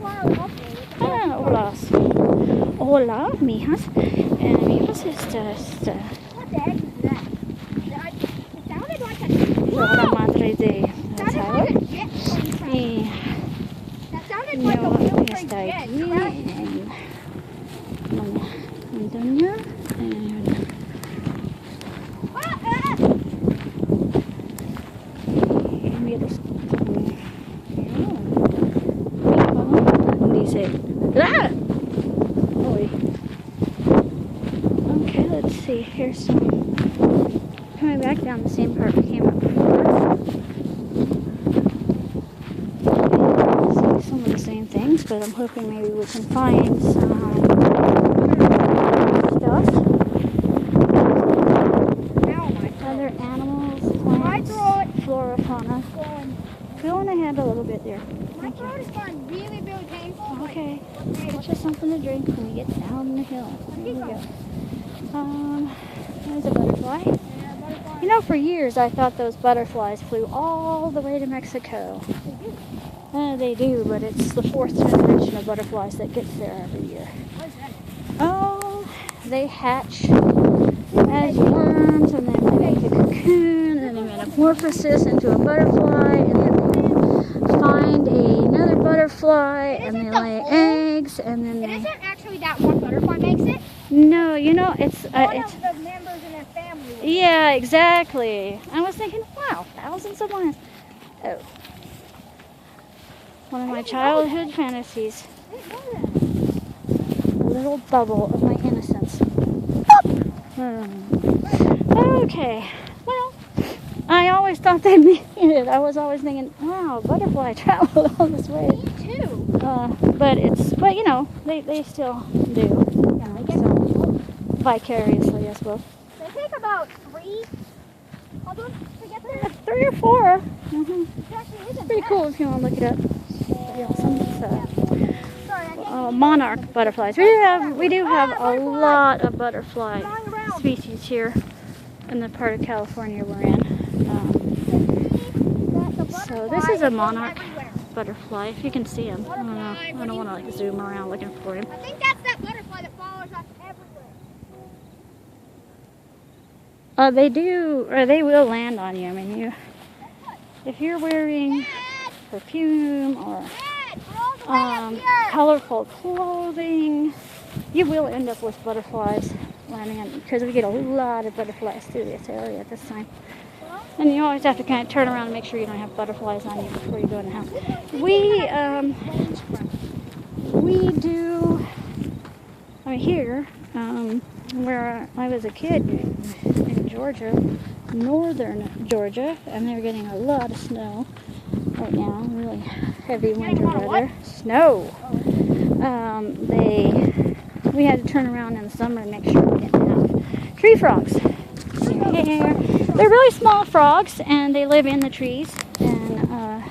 Ah, hola. Hola, mijas. Mijas, la madre de Tyler. Y yo está aquí en Doña. Dice, ¡ah! Okay, let's see. Here's some coming back down the same part we came up before. See some of the same things, but I'm hoping maybe we can find some stuff. Other animals, plants, flora, fauna. Go on ahead a little bit there. My throat is going really, really painful. Okay, get you something to drink when we get down the hill. There we go. There's a butterfly. Yeah, butterfly. You know, for years I thought those butterflies flew all the way to Mexico. They do, but it's the 4th generation of butterflies that gets there every year. What is that? Oh, they hatch as worms, and then they make a cocoon, and then they metamorphosis into a butterfly, and then they find another butterfly, and they lay eggs, and then It they... isn't actually that one butterfly makes it. No, you know, it's... One of the members in their family. Yeah, exactly. I was thinking, wow, thousands of lions. Oh. One of my childhood fantasies. I didn't know that. A little bubble of my innocence. Okay. Well, I always thought they made it. I was always thinking, wow, butterfly traveled all this way. Me too. But you know, they still do. You know, so vicariously, I suppose. They take about 3 almost to get there. 3 or 4. Mm-hmm. It actually isn't Pretty bad. cool if you want to look it up. Yeah, Sorry, I can't monarch butterflies. We do have a lot of butterfly flying around. species here in the part of California we're in. So this is a monarch butterfly. If you can see him, I don't know. I don't want to like zoom around looking for him. I think that's that butterfly that follows us everywhere. They do, or they will land on you. I mean, if you're wearing perfume or colorful clothing, you will end up with butterflies landing on, because we get a lot of butterflies through this area at this time. And you always have to kind of turn around and make sure you don't have butterflies on you before you go in the house. We do, here, where I was a kid in Georgia, northern Georgia, and they're getting a lot of snow right now, really heavy winter weather. Snow. We had to turn around in the summer and make sure we didn't have tree frogs. They're really small frogs, and they live in the trees, and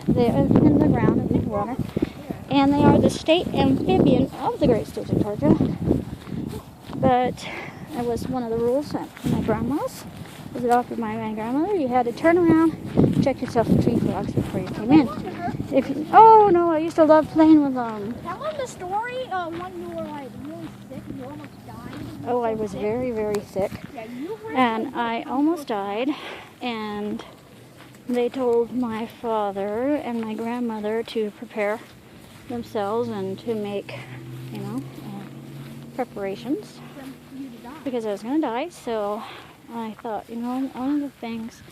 they're in the ground and in the water. And they are the state amphibian of the great state of Georgia. But it was one of the rules at my grandma's. It was adopted by my grandmother. You had to turn around, check yourself for tree frogs before you came in. Oh no, I used to love playing with them. That was the story when you were like really sick and you almost died. Oh, I was very, very sick. Yeah, you were. And I almost died, and they told my father and my grandmother to prepare themselves and to make, preparations because I was going to die. So I thought, one of the things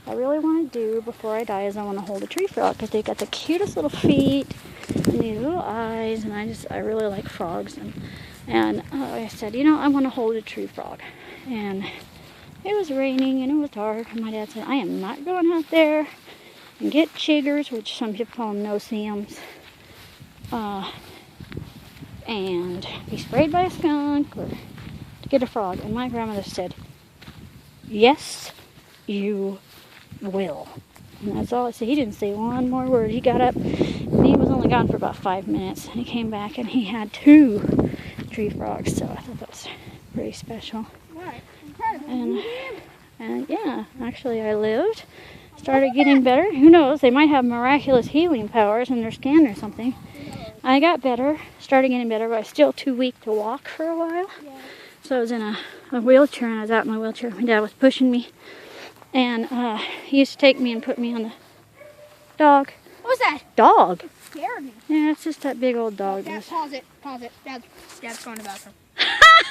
I really want to do before I die is I want to hold a tree frog, because they got the cutest little feet and these little eyes, and I really like frogs. And I said, I want to hold a tree frog. And it was raining and it was dark, and my dad said, I am not going out there and get chiggers, which some people call them no-see-ums, and be sprayed by a skunk or to get a frog. And my grandmother said, yes, you will. And that's all I said. He didn't say one more word. He got up, and he was only gone for about 5 minutes. And he came back, and he had 2 tree frogs. So I thought that was pretty special. Right. And yeah, actually I lived started getting better. Who knows? They might have miraculous healing powers in their skin or something. I got better, started getting better, but I was still too weak to walk for a while. Yeah. So I was in a wheelchair, and I was out in my wheelchair. My dad was pushing me, and he used to take me and put me on the dog. What was that? Dog? Scared me. Yeah, it's just that big old dog. Dad, pause it. Pause it. Dad's going to the bathroom.